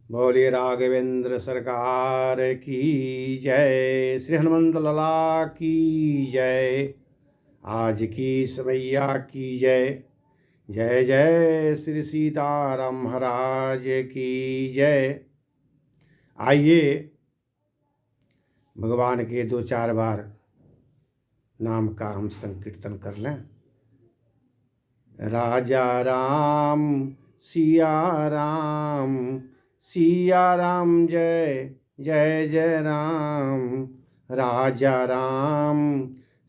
बोलिए राघवेंद्र सरकार की जय। श्री हनुमंत लला की जय। आज की समैया की जय। जय जय श्री सीताराम महाराज की जय। आइए भगवान के दो चार बार नाम का हम संकीर्तन कर लें। राजा राम सिया राम, सिया राम जय जय जय राम। राजा राम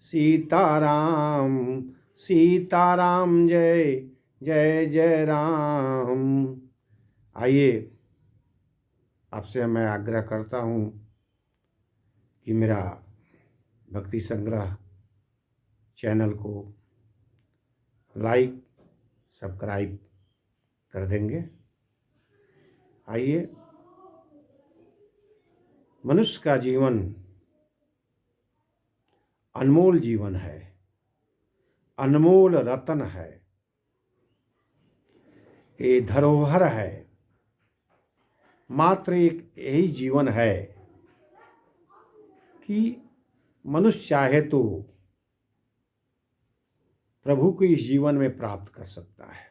सीता राम, सीता राम जय जय जय राम। आइए आपसे मैं आग्रह करता हूँ कि मेरा भक्ति संग्रह चैनल को लाइक सब्सक्राइब कर देंगे। आइए, मनुष्य का जीवन अनमोल जीवन है, अनमोल रतन है, ये धरोहर है। मात्र एक यही जीवन है कि मनुष्य चाहे तो प्रभु को इस जीवन में प्राप्त कर सकता है।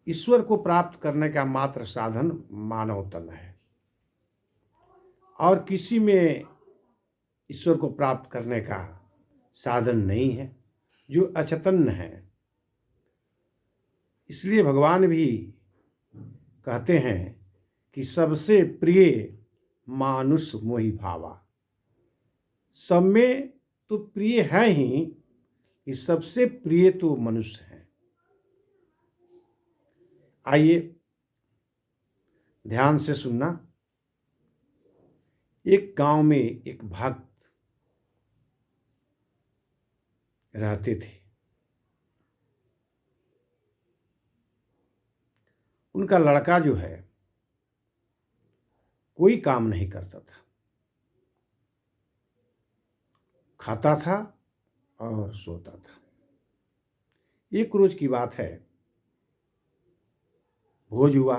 ईश्वर को प्राप्त करने का मात्र साधन मानव तन है और किसी में ईश्वर को प्राप्त करने का साधन नहीं है जो अचेतन है। इसलिए भगवान भी कहते हैं कि सबसे प्रिय मानुष मोहि भावा। सब में तो प्रिय है ही कि सबसे प्रिय तो मनुष्य है। आइए ध्यान से सुनना। एक गांव में एक भक्त रहते थे। उनका लड़का जो है कोई काम नहीं करता था, खाता था और सोता था। एक रोज की बात है, भोज हुआ।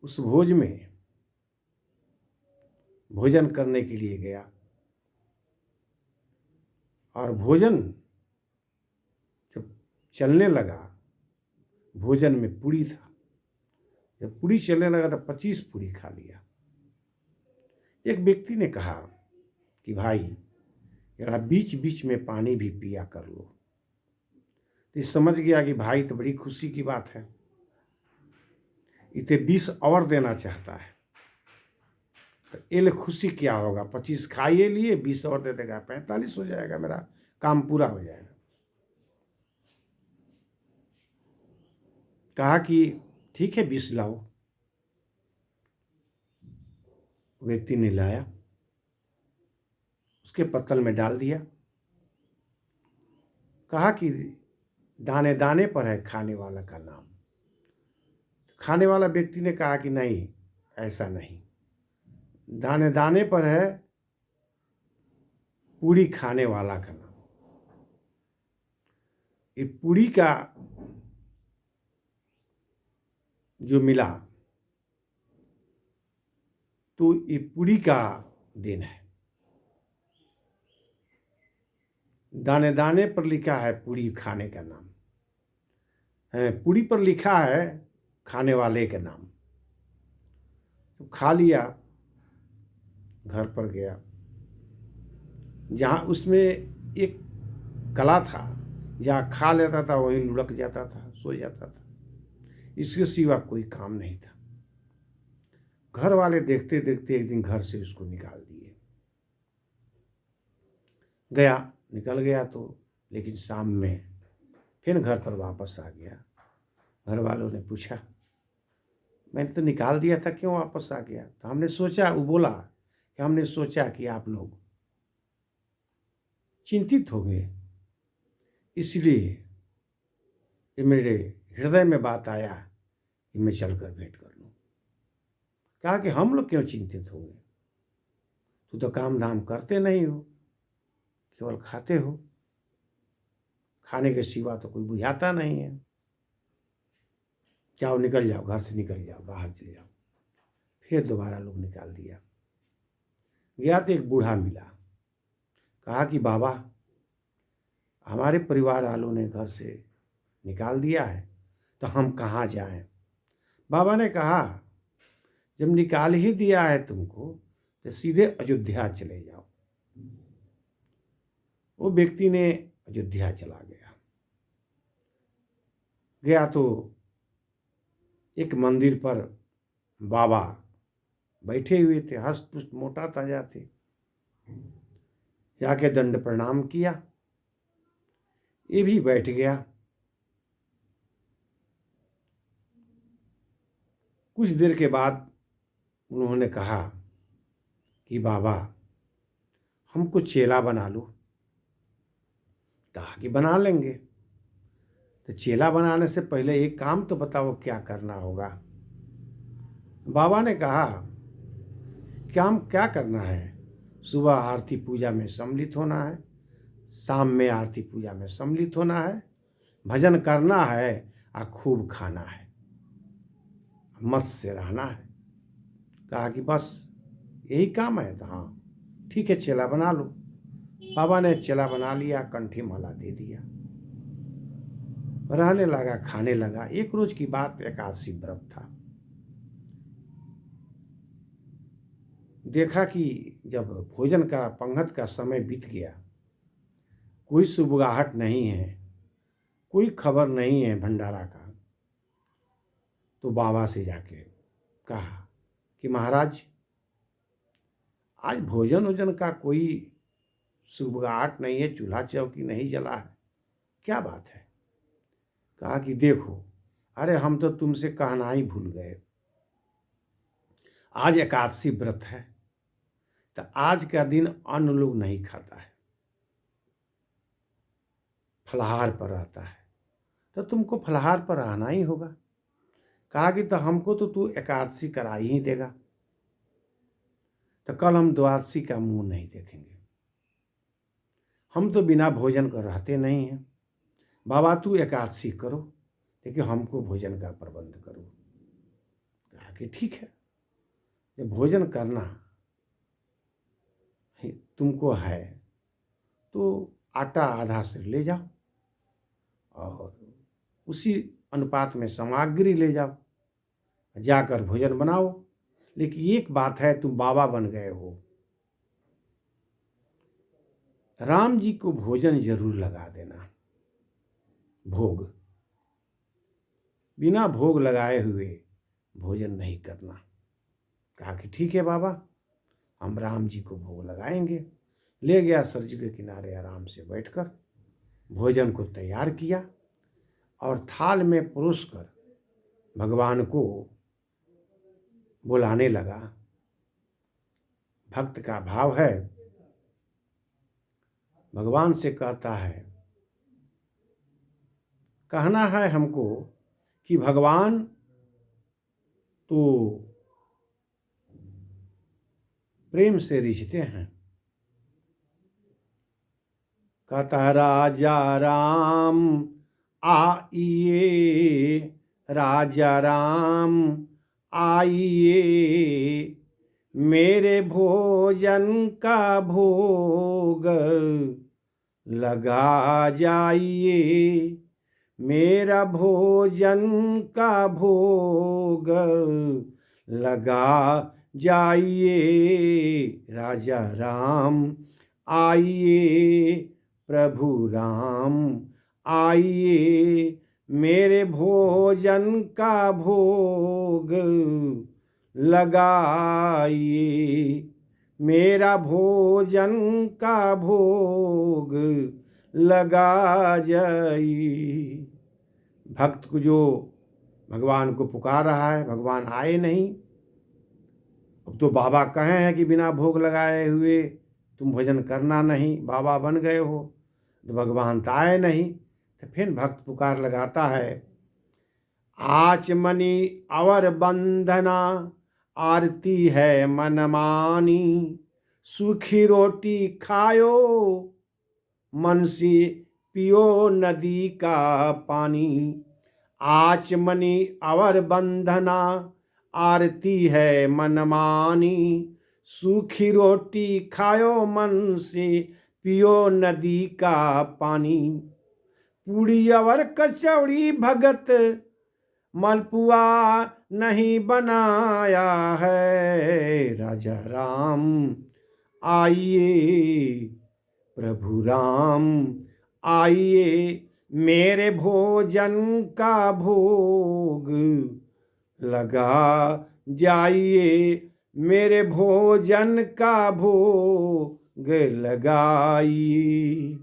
उस भोज में भोजन करने के लिए गया और भोजन जब चलने लगा, भोजन में पूड़ी था। जब पूड़ी चलने लगा तो 25 पूड़ी खा लिया। एक व्यक्ति ने कहा कि भाई जरा बीच बीच में पानी भी पिया कर लो। तो समझ गया कि भाई तो बड़ी खुशी की बात है, इसे 20 और देना चाहता है। तो ये खुशी क्या होगा, 25 खाइए लिए 20 और दे देगा, 45 हो जाएगा, मेरा काम पूरा हो जाएगा। कहा कि ठीक है 20 लाओ। व्यक्ति ने लाया, उसके पत्तल में डाल दिया। कहा कि दाने दाने पर है खाने वाला का नाम। खाने वाला व्यक्ति ने कहा कि नहीं, ऐसा नहीं, दाने दाने पर है पूड़ी खाने वाला का नाम। ये पूड़ी का जो मिला तो ये पूड़ी का दिन है। दाने दाने पर लिखा है पूड़ी खाने का नाम, पूड़ी पर लिखा है खाने वाले का नाम। तो खा लिया, घर पर गया। जहाँ उसमें एक कला था, जहाँ खा लेता था वहीं लुढ़क जाता था, सो जाता था। इसके सिवा कोई काम नहीं था। घर वाले देखते देखते एक दिन घर से उसको निकाल दिए। गया, निकल गया तो, लेकिन शाम में फिर घर पर वापस आ गया। घर वालों ने पूछा, मैंने तो निकाल दिया था, क्यों वापस आ गया? तो हमने सोचा, वो बोला कि हमने सोचा कि आप लोग चिंतित हो गए, इसलिए ये मेरे हृदय में बात आया कि मैं चलकर भेंट कर लूँ। कहा कि हम लोग क्यों चिंतित होंगे, तू तो काम धाम करते नहीं हो, केवल खाते हो, खाने के सिवा तो कोई बुझाता नहीं है। जाओ निकल जाओ, घर से निकल जाओ, बाहर चले जाओ। फिर दोबारा लोग निकाल दिया। गया तो एक बूढ़ा मिला, कहा कि बाबा, हमारे परिवार वालों ने घर से निकाल दिया है, तो हम कहाँ जाएं। बाबा ने कहा, जब निकाल ही दिया है तुमको तो सीधे अयोध्या चले जाओ। वो व्यक्ति ने अयोध्या चला गया। गया तो एक मंदिर पर बाबा बैठे हुए थे, हष्ट पुष्ट मोटा ताजा थे। जाके दंड प्रणाम किया, ये भी बैठ गया। कुछ देर के बाद उन्होंने कहा कि बाबा, हमको चेला बना लो। कहा कि बना लेंगे, तो चेला बनाने से पहले एक काम तो बताओ क्या करना होगा। बाबा ने कहा, काम क्या करना है? सुबह आरती पूजा में सम्मिलित होना है, शाम में आरती पूजा में सम्मिलित होना है, भजन करना है और खूब खाना है, मस्त से रहना है। कहा कि बस यही काम है? तो हाँ ठीक है, चेला बना लो। बाबा ने चेला बना लिया, कंठी माला दे दिया, रहने लगा, खाने लगा। एक रोज की बात, एकादशी व्रत था। देखा कि जब भोजन का पंगत का समय बीत गया, कोई सुबगाहट नहीं है, कोई खबर नहीं है भंडारा का, तो बाबा से जाके कहा कि महाराज, आज भोजन वोजन का कोई सुबगाहट नहीं है, चूल्हा चौकी नहीं जला है, क्या बात है? कहा कि देखो, अरे हम तो तुमसे कहना ही भूल गए, आज एकादशी व्रत है, तो आज का दिन अन्न लोग नहीं खाता है, फलाहार पर रहता है, तो तुमको फलाहार पर रहना ही होगा। कहा कि तो हमको तो तू एकादशी करा ही देगा, तो कल हम द्वादशी का मुंह नहीं देखेंगे। हम तो बिना भोजन कर रहते नहीं हैं। बाबा तू एकादशी करो, लेकिन हमको भोजन का प्रबंध करो। कहा कि ठीक है, जब भोजन करना तुमको है तो आटा आधा से ले जाओ और उसी अनुपात में सामग्री ले जाओ, जाकर भोजन बनाओ। लेकिन एक बात है, तुम बाबा बन गए हो, राम जी को भोजन जरूर लगा देना, भोग। बिना भोग लगाए हुए भोजन नहीं करना। कहा कि ठीक है बाबा, हम राम जी को भोग लगाएंगे। ले गया सरजू के किनारे, आराम से बैठकर भोजन को तैयार किया और थाल में परोस कर भगवान को बुलाने लगा। भक्त का भाव है, भगवान से कहता है, कहना है हमको कि भगवान तो प्रेम से रिझते हैं। कहता है, राजा राम आइए, राजा राम आइए, मेरे भोजन का भोग लगा जाइए, मेरा भोजन का भोग लगा जाइए, राजा राम आइए, प्रभु राम आइए, मेरे भोजन का भोग लगाइए, मेरा भोजन का भोग लगा जाइए। भक्त को जो भगवान को पुकार रहा है, भगवान आए नहीं। अब तो बाबा कहे हैं कि बिना भोग लगाए हुए तुम भोजन करना नहीं, बाबा बन गए हो, तो भगवान तो आए नहीं। तो फिर भक्त पुकार लगाता है, आचमनी अवर बंधना, आरती है मनमानी, सूखी रोटी खायो, मन से पियो नदी का पानी, आचमनी अवर बंधना, आरती है मनमानी। सूखी रोटी खायो मन से, पियो नदी का पानी। पूड़ी अवर कचौड़ी भगत, मलपुआ नहीं बनाया है। राजा राम आइए, प्रभु राम आइए, मेरे भोजन का भोग लगा जाइए। मेरे भोजन का भोग लगाइए।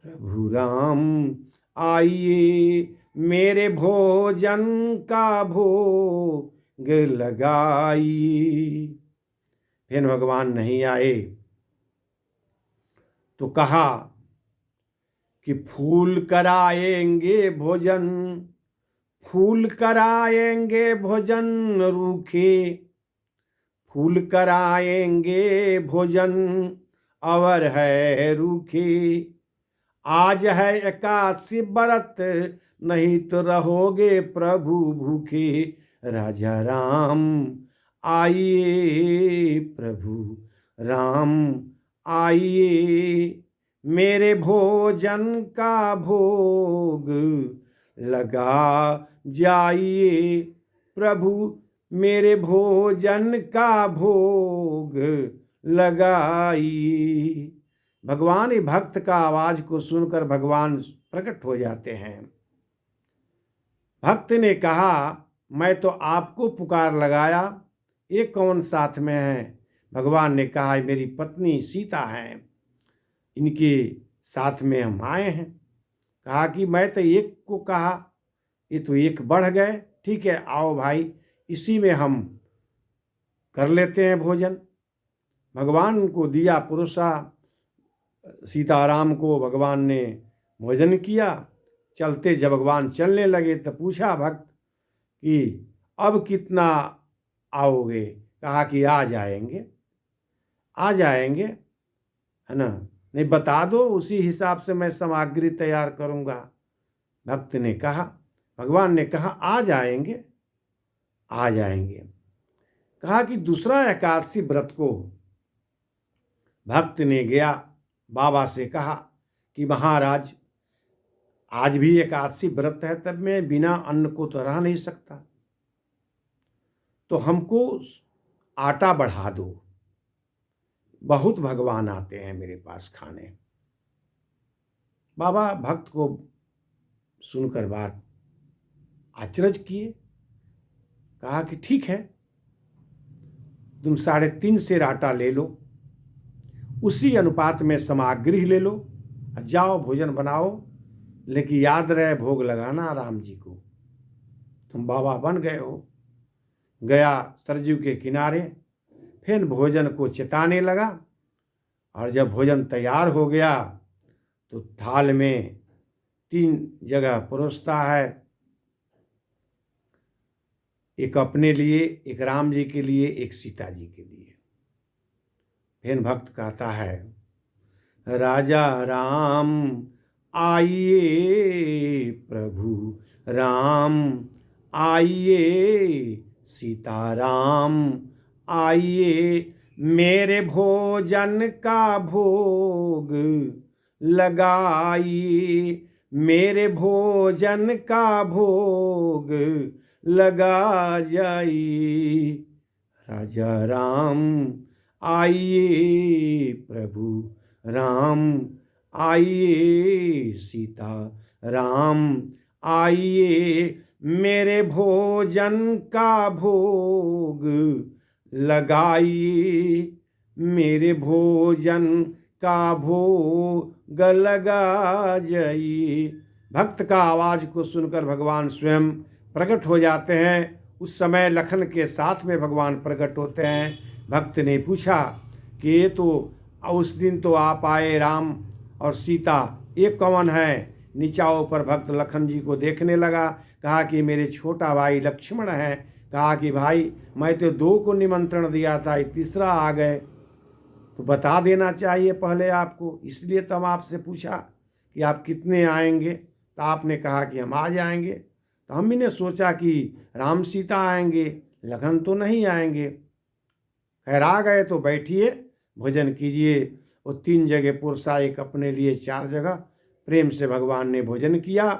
प्रभु राम आइए, मेरे भोजन का भोग लगाइए। फिर भगवान नहीं आए तो कहा कि फूल कराएंगे भोजन, फूल कराएंगे भोजन रूखे। फूल कराएंगे भोजन, अवर है रूखे। आज है एकादशी व्रत, नहीं तो रहोगे प्रभु भूखे। राजा राम आइए, प्रभु राम आइए, मेरे भोजन का भोग लगा जाइए। प्रभु मेरे भोजन का भोग लगाइए। भगवान ही भक्त का आवाज को सुनकर भगवान प्रकट हो जाते हैं। भक्त ने कहा, मैं तो आपको पुकार लगाया, ये कौन साथ में है? भगवान ने कहा, मेरी पत्नी सीता है, इनके साथ में हम आए हैं। कहा कि मैं तो एक को कहा, ये तो एक बढ़ गए। ठीक है, आओ भाई, इसी में हम कर लेते हैं भोजन। भगवान को दिया पुरुषा, सीताराम को भगवान ने भोजन किया। चलते जब भगवान चलने लगे तो पूछा भक्त कि अब कितना आओगे? कहा कि आ जाएंगे, आ जाएंगे, है ना, नहीं बता दो, उसी हिसाब से मैं सामग्री तैयार करूँगा। भक्त ने कहा, भगवान ने कहा आ जाएंगे, आ जाएंगे। कहा कि दूसरा एकादशी व्रत को भक्त ने गया बाबा से कहा कि महाराज आज भी एकादशी व्रत है, तब मैं बिना अन्न को तो रह नहीं सकता, तो हमको आटा बढ़ा दो, बहुत भगवान आते हैं मेरे पास खाने। बाबा भक्त को सुनकर बात आश्चर्य किए। कहा कि ठीक है, तुम 3.5 सेर आटा ले लो, उसी अनुपात में सामग्री ले लो, जाओ भोजन बनाओ, लेकिन याद रहे भोग लगाना राम जी को। तुम बाबा बन गए हो। गया सरजू के किनारे, फिर भोजन को चिताने लगा, और जब भोजन तैयार हो गया तो थाल में 3 जगह परोसता है, एक अपने लिए, एक राम जी के लिए, एक सीता जी के लिए। फिर भक्त कहता है, राजा राम आइए, प्रभु राम आइए, सीताराम आइए, मेरे भोजन का भोग लगाइए। मेरे भोजन का भोग लगा जाइए। राजा राम आइए, प्रभु राम आइए, सीता राम आइए, मेरे भोजन का भोग लगाइए। मेरे भोजन का भोग लगा जाइए। भक्त का आवाज को सुनकर भगवान स्वयं प्रकट हो जाते हैं। उस समय लखन के साथ में भगवान प्रकट होते हैं। भक्त ने पूछा कि ये तो उस दिन तो आप आए राम और सीता, ये कौन है? नीचा ऊपर भक्त लखन जी को देखने लगा। कहा कि मेरे छोटा भाई लक्ष्मण है। कहा कि भाई मैं तो 2 को निमंत्रण दिया था, तीसरा आ गए, तो बता देना चाहिए पहले आपको, इसलिए तो हम आपसे पूछा कि आप कितने आएंगे। तो आपने कहा कि हम आ जाएंगे। तो हम ने सोचा कि राम सीता आएंगे, लखन तो नहीं आएंगे। खैर आ गए तो बैठिए, भोजन कीजिए। वो 3 जगह पुरसा, एक अपने लिए 4 जगह। प्रेम से भगवान ने भोजन किया।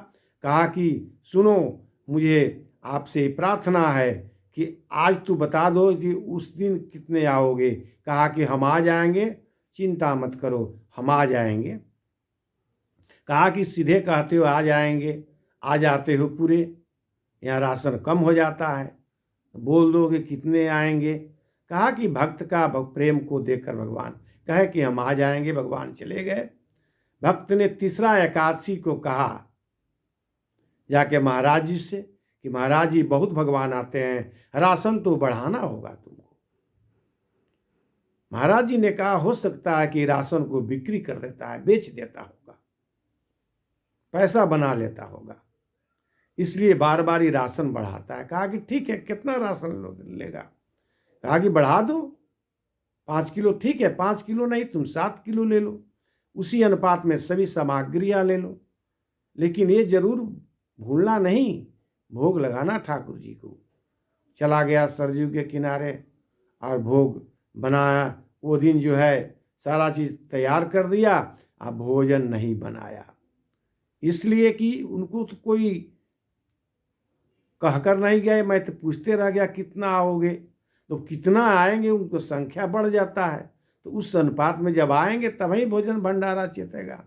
कहा कि सुनो, मुझे आपसे प्रार्थना है कि आज तू बता दो कि उस दिन कितने आओगे। कहा कि हम आ जाएंगे, चिंता मत करो, हम आ जाएंगे। कहा कि सीधे कहते हो आ जाएंगे, आ जाते हो पूरे, यहाँ राशन कम हो जाता है, बोल दो कि कितने आएंगे। कहा कि भक्त का प्रेम को देखकर भगवान कहे कि हम आ जाएंगे। भगवान चले गए। भक्त ने तीसरा एकादशी को कहा जाके महाराज जी से कि महाराज जी बहुत भगवान आते हैं, राशन तो बढ़ाना होगा तुमको। महाराज जी ने कहा हो सकता है कि राशन को बिक्री कर देता है, बेच देता होगा, पैसा बना लेता होगा, इसलिए बार बार ही राशन बढ़ाता है। कहा कि ठीक है, कितना राशन लेगा। कहा कि बढ़ा दो 5 किलो। ठीक है, 5 किलो नहीं, तुम 7 किलो ले लो, उसी अनुपात में सभी सामग्रियां ले लो, लेकिन ये जरूर भूलना नहीं, भोग लगाना ठाकुर जी को। चला गया सरयू के किनारे और भोग बनाया। वो दिन जो है सारा चीज़ तैयार कर दिया, अब भोजन नहीं बनाया, इसलिए कि उनको तो कोई कहकर नहीं गए। मैं तो पूछते रह गया कितना आओगे, तो कितना आएंगे उनको संख्या बढ़ जाता है, तो उस अनुपात में जब आएंगे तभी भोजन भंडारा चेतेगा।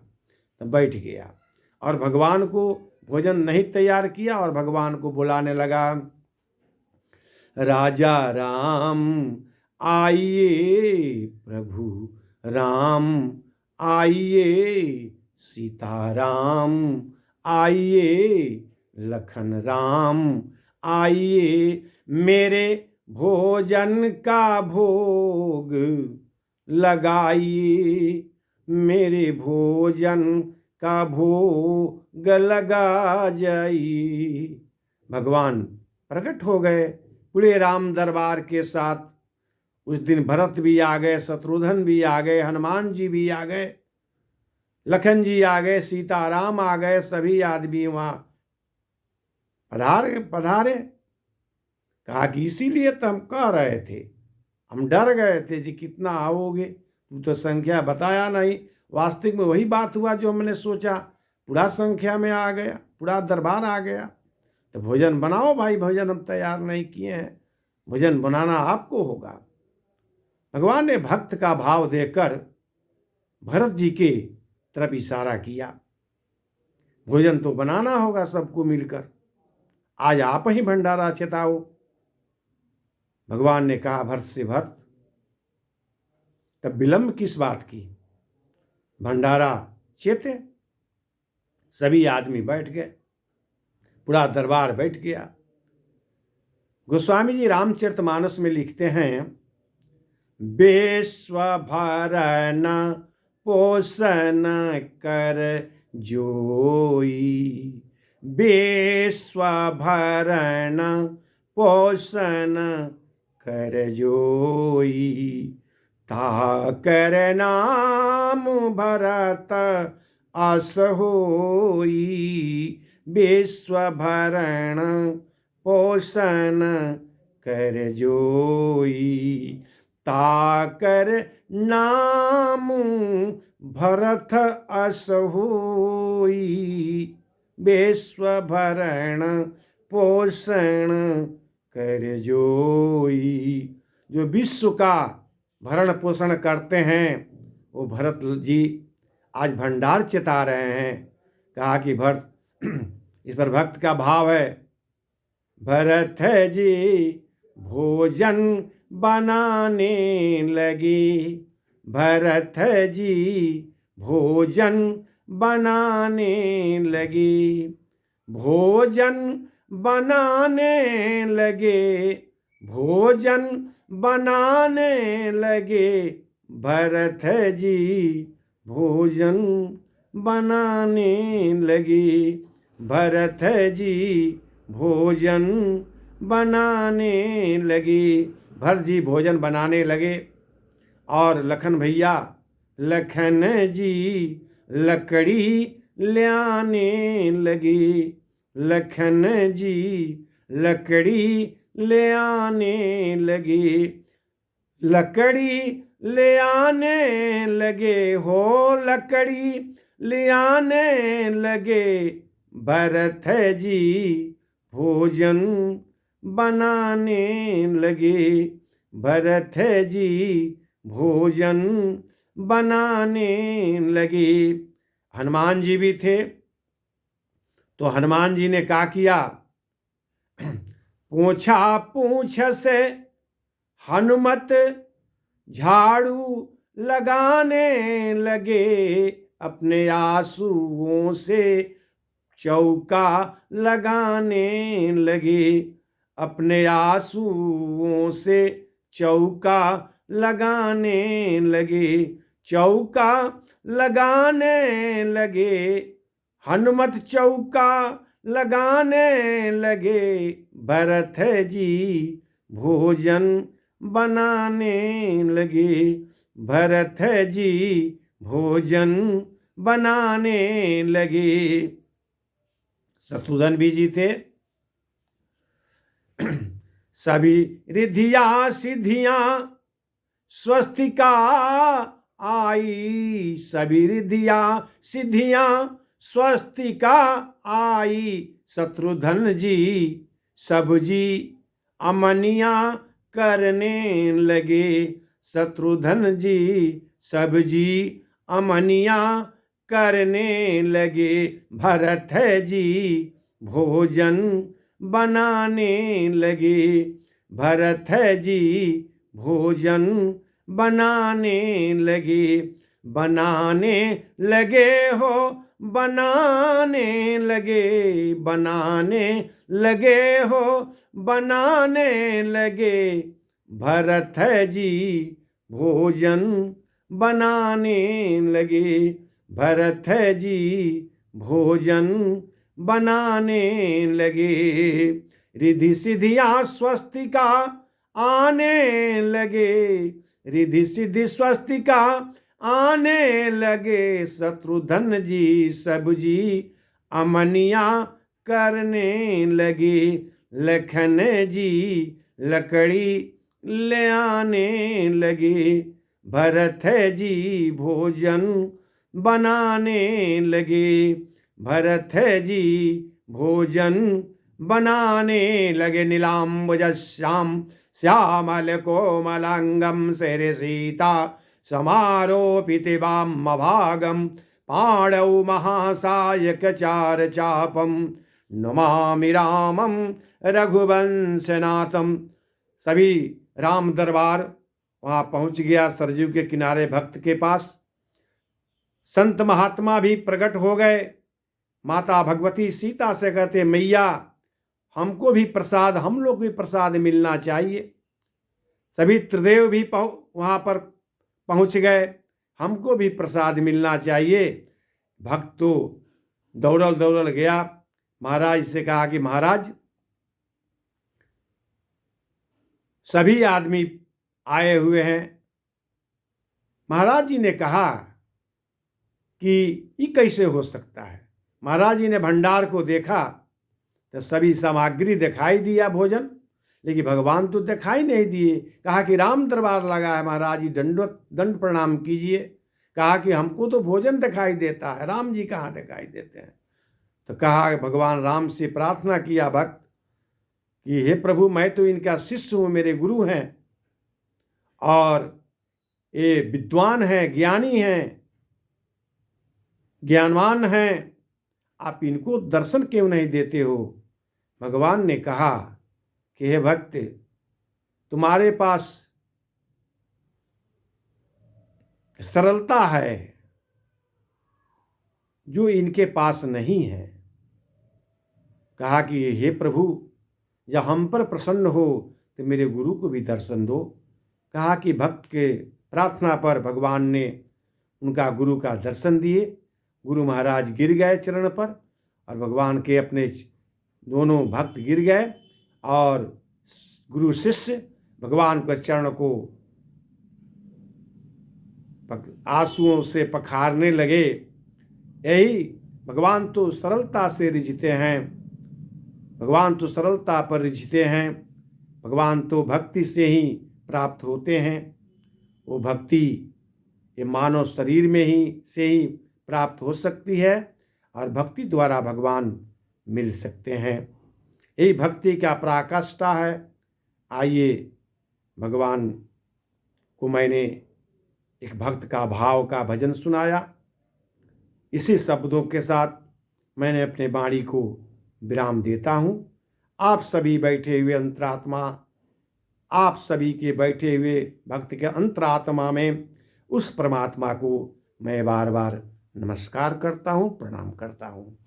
तो बैठ गया और भगवान को भोजन नहीं तैयार किया और भगवान को बुलाने लगा। राजा राम आइए, प्रभु राम आइए, सीताराम आइए, लखन राम आइए, मेरे भोजन का भोग लगाइए, मेरे भोजन का भोग लगा जाइए। भगवान प्रकट हो गए पूरे राम दरबार के साथ। उस दिन भरत भी आ गए, शत्रुघ्न भी आ गए, हनुमान जी भी आ गए, लखन जी आ गए, सीताराम आ गए, सभी आदमी वहां पधारे। कहा कि इसीलिए तो हम कह रहे थे, हम डर गए थे जी कितना आओगे, तू तो संख्या बताया नहीं। वास्तविक में वही बात हुआ जो हमने सोचा, पूरा संख्या में आ गया, पूरा दरबार आ गया। तो भोजन बनाओ भाई, भोजन हम तैयार नहीं किए हैं, भोजन बनाना आपको होगा। भगवान ने भक्त का भाव देकर भरत जी के तरफ इशारा किया, भोजन तो बनाना होगा सबको मिलकर, आज आप ही भंडारा चेताओ। भगवान ने कहा भरत से, भरत तब विलंब किस बात की, भंडारा चेते। सभी आदमी बैठ गए, पूरा दरबार बैठ गया। गोस्वामी जी रामचरितमानस में लिखते हैं, विश्व भरन पोषण कर जोई, विश्व भरन पोषण कर जोई, ताकर नाम भरत अस होई, विश्व भरण पोषण कर जोई, ताकर नाम भरत अस होई, विश्व भरण पोषण कर जोई। जो विश्व का भरण पोषण करते हैं वो भरत जी आज भंडार चिता रहे हैं। कहा कि भरत, इस पर भक्त का भाव है, भरत जी भोजन बनाने लगे, भरत जी भोजन बनाने लगे, भोजन बनाने लगे, भोजन बनाने लगे, भरत जी भोजन बनाने लगे, भरत जी भोजन बनाने लगे। भरत जी भोजन बनाने लगे और लखन भैया, लखन जी लकड़ी ले आने लगे। लखन जी लकड़ी ले आने लगे, लकड़ी ले आने लगे हो, लकड़ी ले आने लगे। भरत जी भोजन बनाने लगे, भरत जी भोजन बनाने लगे। हनुमान जी भी थे, तो हनुमान जी ने क्या किया, पूछा पूछ से हनुमत झाड़ू लगाने लगे, अपने आंसुओं से चौका लगाने लगे, अपने आंसुओं से चौका लगाने लगे, चौका लगाने लगे। हनुमत चौका लगाने लगे, भरत जी भोजन बनाने लगे, भरत जी भोजन बनाने लगे। शत्रुघ्न भी जी थे। सभी रिधिया सिद्धियां स्वस्तिका आई, सभी रिधिया सिद्धियां स्वस्तिका आई। शत्रुघ्न जी सब जी अमनिया करने लगे, शत्रुघ्न जी सब जी अमनिया करने लगे। भरत जी भोजन बनाने लगे, भरत जी भोजन बनाने लगे। बनाने लगे हो, बनाने लगे, बनाने लगे हो, बनाने लगे। भरत जी भोजन बनाने लगे, भरत जी भोजन बनाने लगे। रिधि सिद्धियां स्वस्तिका आने लगे, रिधि सिद्धि स्वस्तिका आने लगे। शत्रुघ्न जी सब जी अमनिया करने लगे, लखन जी लकड़ी ले आने लगे, भरत जी भोजन बनाने लगे, भरत जी भोजन बनाने लगे। नीलाम्बुजश्याम श्यामल कोमलांगम शेर सीता समारोपिति वामभागम, पाणौ महासायक चार चापम, नमामि रामम रघुवंशनाथम। सभी राम दरबार वहां पहुंच गया, सरजू के किनारे भक्त के पास। संत महात्मा भी प्रकट हो गए। माता भगवती सीता से कहते, मैया हमको भी प्रसाद, हम लोग भी प्रसाद मिलना चाहिए। सभी त्रिदेव भी वहां पर पहुंच गए, हमको भी प्रसाद मिलना चाहिए। भक्त तो दौड़ल दौड़ल गया, महाराज से कहा कि महाराज सभी आदमी आए हुए हैं। महाराज जी ने कहा कि ये कैसे हो सकता है। महाराज जी ने भंडार को देखा तो सभी सामग्री दिखाई दिया भोजन, लेकिन भगवान तो दिखाई नहीं दिए। कहा कि राम दरबार लगा है, महाराज जी दंड प्रणाम कीजिए। कहा कि हमको तो भोजन दिखाई देता है, राम जी कहाँ दिखाई देते हैं। तो कहा भगवान राम से प्रार्थना किया भक्त कि हे प्रभु, मैं तो इनका शिष्य हूँ, मेरे गुरु हैं और ये विद्वान हैं, ज्ञानी हैं, ज्ञानवान हैं, आप इनको दर्शन क्यों नहीं देते हो। भगवान ने कहा कि हे भक्त, तुम्हारे पास सरलता है जो इनके पास नहीं है। कहा कि हे प्रभु, जब हम पर प्रसन्न हो तो मेरे गुरु को भी दर्शन दो। कहा कि भक्त के प्रार्थना पर भगवान ने उनका गुरु का दर्शन दिए। गुरु महाराज गिर गए चरण पर और भगवान के अपने दोनों भक्त गिर गए और गुरु शिष्य भगवान के चरण को आंसुओं से पखारने लगे। यही भगवान तो सरलता से रिझते हैं, भगवान तो सरलता पर रिझते हैं, भगवान तो भक्ति से ही प्राप्त होते हैं। वो भक्ति ये मानव शरीर में ही से ही प्राप्त हो सकती है और भक्ति द्वारा भगवान मिल सकते हैं। यही भक्ति का पराकाष्ठा है। आइए, भगवान को मैंने एक भक्त का भाव का भजन सुनाया। इसी शब्दों के साथ मैंने अपने वाणी को विराम देता हूँ। आप सभी बैठे हुए अंतरात्मा, आप सभी के बैठे हुए भक्त के अंतरात्मा में उस परमात्मा को मैं बार बार नमस्कार करता हूँ, प्रणाम करता हूँ।